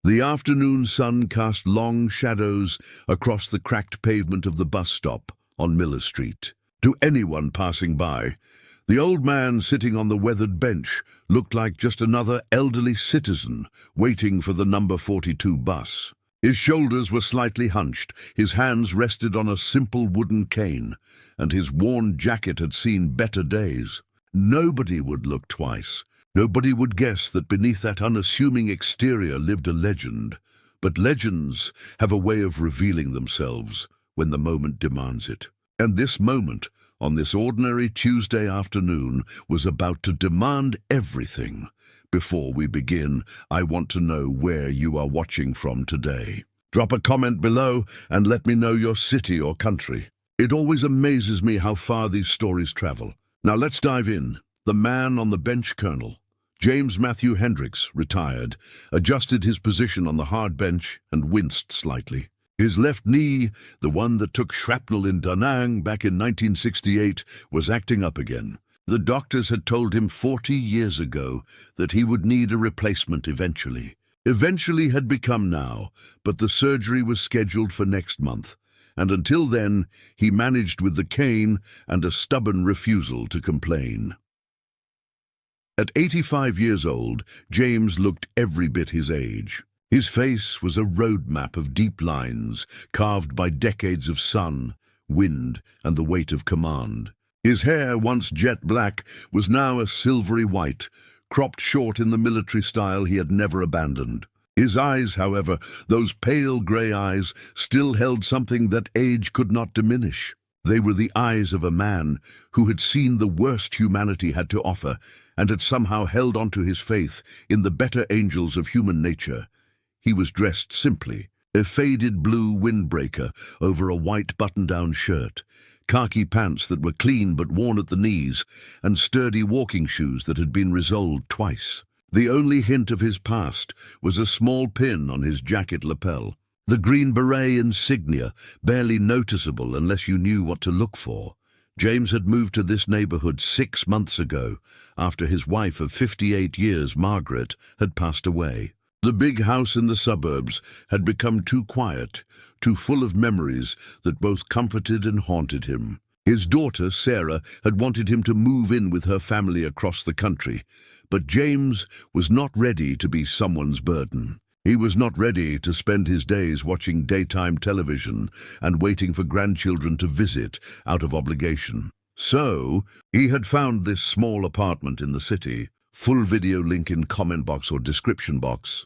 The afternoon sun cast long shadows across the cracked pavement of the bus stop on Miller Street. To anyone passing by, the old man sitting on the weathered bench looked like just another elderly citizen waiting for the number 42 bus. His shoulders were slightly hunched, his hands rested on a simple wooden cane, and his worn jacket had seen better days. Nobody would look twice. Nobody would guess that beneath that unassuming exterior lived a legend. But legends have a way of revealing themselves when the moment demands it. And this moment, on this ordinary Tuesday afternoon, was about to demand everything. Before we begin, I want to know where you are watching from today. Drop a comment below and let me know your city or country. It always amazes me how far these stories travel. Now let's dive in. The man on the bench, Colonel James Matthew Hendricks, retired, adjusted his position on the hard bench and winced slightly. His left knee, the one that took shrapnel in Da Nang back in 1968, was acting up again. The doctors had told him 40 years ago that he would need a replacement eventually. Eventually had become now, but the surgery was scheduled for next month, and until then he managed with the cane and a stubborn refusal to complain. At 85 years old, James looked every bit his age. His face was a road map of deep lines, carved by decades of sun, wind, and the weight of command. His hair, once jet black, was now a silvery white, cropped short in the military style he had never abandoned. His eyes, however, those pale grey eyes, still held something that age could not diminish. They were the eyes of a man who had seen the worst humanity had to offer and had somehow held on to his faith in the better angels of human nature. He was dressed simply, a faded blue windbreaker over a white button-down shirt, khaki pants that were clean but worn at the knees, and sturdy walking shoes that had been resoled twice. The only hint of his past was a small pin on his jacket lapel. The GreenBeret insignia, barely noticeable unless you knew what to look for. James had moved to this neighborhood 6 months ago, after his wife of 58 years, Margaret, had passed away. The big house in the suburbs had become too quiet, too full of memories that both comforted and haunted him. His daughter, Sarah, had wanted him to move in with her family across the country, but James was not ready to be someone's burden. He was not ready to spend his days watching daytime television and waiting for grandchildren to visit out of obligation. So, he had found this small apartment in the city. Full video link in comment box or description box.